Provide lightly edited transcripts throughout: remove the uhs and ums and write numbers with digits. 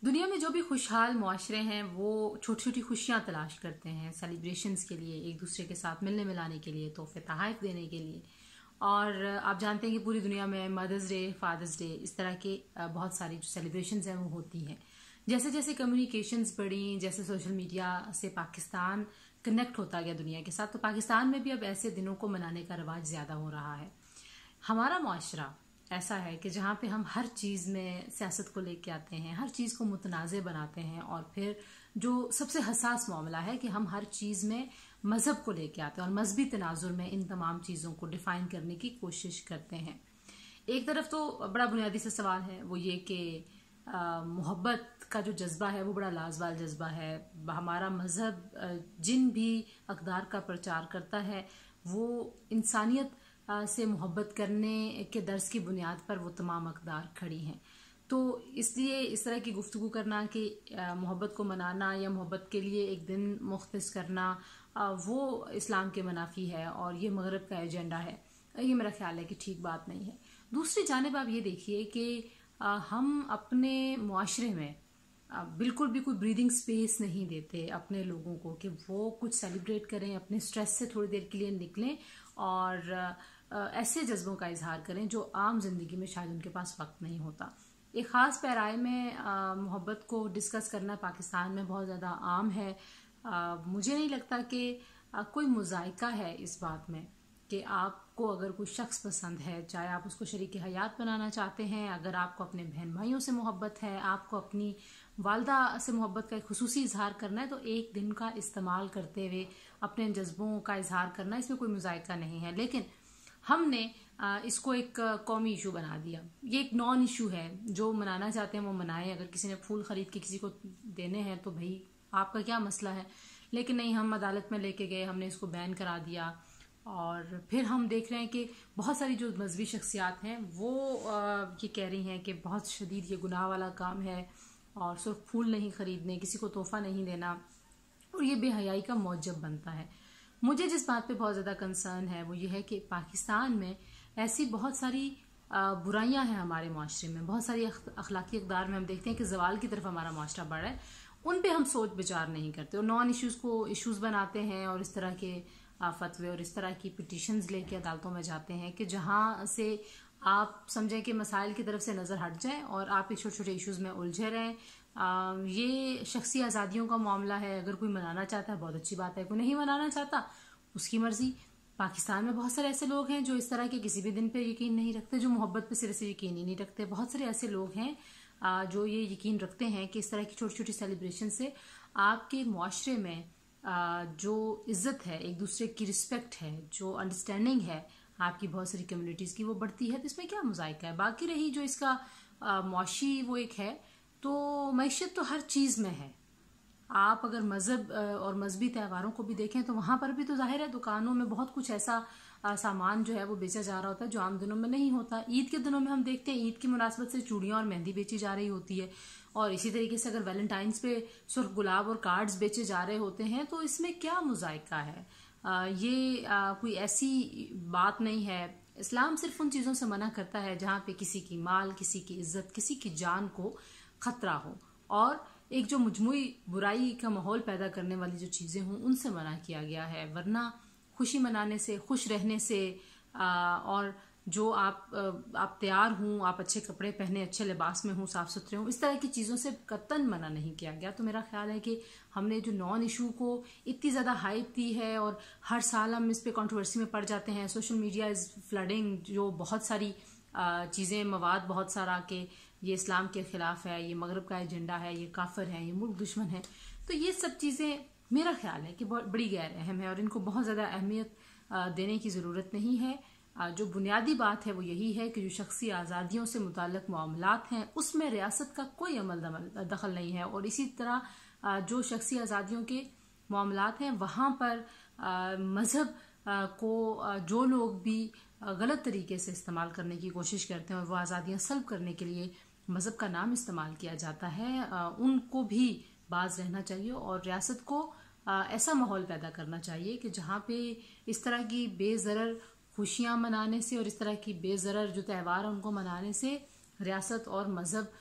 दुनिया में जो भी खुशहाल मुआशरे हैं वो छोटी छोटी खुशियाँ तलाश करते हैं सेलिब्रेशंस के लिए, एक दूसरे के साथ मिलने मिलाने के लिए, तोहफे तोहफ़ देने के लिए। और आप जानते हैं कि पूरी दुनिया में मदर्स डे, फादर्स डे, इस तरह के बहुत सारी जो सेलिब्रेशंस हैं वो होती हैं। जैसे जैसे कम्युनिकेशंस बढ़ी, जैसे सोशल मीडिया से पाकिस्तान कनेक्ट होता गया दुनिया के साथ, तो पाकिस्तान में भी अब ऐसे दिनों को मनाने का रिवाज ज़्यादा हो रहा है। हमारा मुआशरा ऐसा है कि जहाँ पे हम हर चीज़ में सियासत को लेके आते हैं, हर चीज़ को मुतनाज़ बनाते हैं, और फिर जो सबसे हसास मामला है कि हम हर चीज़ में मज़हब को लेके आते हैं और मजहबी तनाजुर में इन तमाम चीज़ों को डिफ़ाइन करने की कोशिश करते हैं। एक तरफ तो बड़ा बुनियादी सा सवाल है, वो ये कि मोहब्बत का जो जज्बा है वो बड़ा लाजवाल जज्बा है। हमारा मज़हब जिन भी अक़दार का प्रचार करता है वो इंसानियत से मोहब्बत करने के दर्स की बुनियाद पर वो तमाम अक़दार खड़ी हैं। तो इसलिए इस तरह की गुफ्तगू करना कि मोहब्बत को मनाना या मोहब्बत के लिए एक दिन मुख्तस करना, वो इस्लाम के मनाफी है और ये मगरब का एजेंडा है। ये मेरा ख्याल है कि ठीक बात नहीं है। दूसरी जानिब आप ये देखिए कि हम अपने मुआशरे में बिल्कुल भी कोई ब्रीदिंग स्पेस नहीं देते अपने लोगों को कि वो कुछ सेलिब्रेट करें, अपने स्ट्रेस से थोड़ी देर के लिए निकलें और ऐसे जज्बों का इजहार करें जो आम जिंदगी में शायद उनके पास वक्त नहीं होता। एक ख़ास पैराए में मोहब्बत को डिस्कस करना पाकिस्तान में बहुत ज़्यादा आम है। मुझे नहीं लगता कि कोई मुज़ायका है इस बात में कि आपको अगर कोई शख्स पसंद है, चाहे आप उसको शरीक हयात बनाना चाहते हैं, अगर आपको अपने बहन भाइयों से मोहब्बत है, आपको अपनी वालदा से मोहब्बत का एक खुसूसी इजहार करना है, तो एक दिन का इस्तेमाल करते हुए अपने जज्बों का इजहार करना, इसमें कोई मुज़ायका नहीं है। लेकिन हमने इसको एक कौमी इशू बना दिया। ये एक नॉन इशू है, जो मनाना चाहते हैं वो मनाएं। अगर किसी ने फूल खरीद के किसी को देने हैं तो भाई आपका क्या मसला है। लेकिन नहीं, हम अदालत में लेके गए, हमने इसको बैन करा दिया। और फिर हम देख रहे हैं कि बहुत सारी जो मजहबी शख्सियात हैं वो ये कह रही हैं कि बहुत शदीद ये गुनाह वाला काम है और सिर्फ फूल नहीं खरीदने, किसी को तोहफा नहीं देना, और ये बेहयाई का मौजब बनता है। मुझे जिस बात पे बहुत ज़्यादा कंसर्न है वो ये है कि पाकिस्तान में ऐसी बहुत सारी बुराइयां हैं हमारे माशरे में, बहुत सारी अखलाकी इक़दार में हम देखते हैं कि जवाल की तरफ हमारा माशरा बढ़ रहा है। उन पे हम सोच विचार नहीं करते और नॉन इश्यूज़ को इश्यूज़ बनाते हैं और इस तरह के फतवे और इस तरह की पिटिशंस लेके अदालतों में जाते हैं कि जहां से आप समझें कि मसाइल की तरफ से नज़र हट जाए और आप छोटे छोटे इश्यूज़ में उलझे रहें। ये शख्सी आज़ादियों का मामला है। अगर कोई मनाना चाहता है बहुत अच्छी बात है, कोई नहीं मनाना चाहता उसकी मर्जी। पाकिस्तान में बहुत सारे ऐसे लोग हैं जो इस तरह के किसी भी दिन पे यकीन नहीं रखते, जो मोहब्बत पे सिरे से यकीन ही नहीं रखते। बहुत सारे ऐसे लोग हैं जो ये यकीन रखते हैं कि इस तरह की छोटी छोटी सेलिब्रेशन से आपके मुआशरे में जो इज्जत है, एक दूसरे की रिस्पेक्ट है, जो अंडरस्टैंडिंग है आपकी बहुत सारी कम्युनिटीज़ की, वो बढ़ती है। तो इसमें क्या मुज़ायका है। बाकी रही जो इसका मुआशी वो एक है, तो मईशत तो हर चीज़ में है। आप अगर मज़हब और मजहबी त्योहारों को भी देखें तो वहाँ पर भी तो जाहिर है दुकानों में बहुत कुछ ऐसा सामान जो है वो बेचा जा रहा होता है जो आम दिनों में नहीं होता। ईद के दिनों में हम देखते हैं ईद की मुनासबत से चूड़ियाँ और मेहंदी बेची जा रही होती है, और इसी तरीके से अगर वैलेंटाइंस पे सुर्ख गुलाब और कार्ड्स बेचे जा रहे होते हैं, तो इसमें क्या मुज़ायका है। ये कोई ऐसी बात नहीं है। इस्लाम सिर्फ उन चीज़ों से मना करता है जहाँ पे किसी की माल, किसी की इज्जत, किसी की जान को खतरा हो, और एक जो मजमूई बुराई का माहौल पैदा करने वाली जो चीज़ें हों उनसे मना किया गया है। वरना खुशी मनाने से, खुश रहने से, और जो आप तैयार हूँ, आप अच्छे कपड़े पहने, अच्छे लिबास में हूँ, साफ सुथरे हूँ, इस तरह की चीज़ों से कतन मना नहीं किया गया। तो मेरा ख्याल है कि हमने जो नॉन इशू को इतनी ज़्यादा हाइप दी है और हर साल हम इस पर कंट्रोवर्सी में पड़ जाते हैं। सोशल मीडिया इज़ फ्लडिंग, जो बहुत सारी चीज़ें, मवाद बहुत सारा के ये इस्लाम के ख़िलाफ़ है, ये मगरब का एजेंडा है, ये काफिर है, ये मुल्क दुश्मन है। तो ये सब चीज़ें मेरा ख्याल है कि बहुत बड़ी गैर अहम है और इनको बहुत ज़्यादा अहमियत देने की ज़रूरत नहीं है। जो बुनियादी बात है वो यही है कि जो शख्सी आज़ादियों से मुताल्लिक मामलात हैं उसमें रियासत का कोई अमल दखल नहीं है, और इसी तरह जो शख्सी आज़ादियों के मामलात हैं वहाँ पर मज़हब को जो लोग भी गलत तरीके से इस्तेमाल करने की कोशिश करते हैं और वो आज़ादियाँ सल्ब करने के लिए मज़हब का नाम इस्तेमाल किया जाता है, उनको भी बाज रहना चाहिए और रियासत को ऐसा माहौल पैदा करना चाहिए कि जहाँ पे इस तरह की बेज़रर खुशियाँ मनाने से और इस तरह की बेज़रर जो त्यौहार है उनको मनाने से रियासत और मज़हब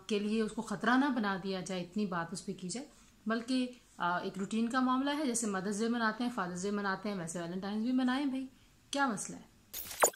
के लिए उसको ख़तरा ना बना दिया जाए, इतनी बात उस पर की जाए, बल्कि एक रूटीन का मामला है। जैसे मदर्स डे मनाते हैं, फादर्स डे मनाते हैं, वैसे वैलेंटाइंस भी मनाएं भाई, क्या मसला है।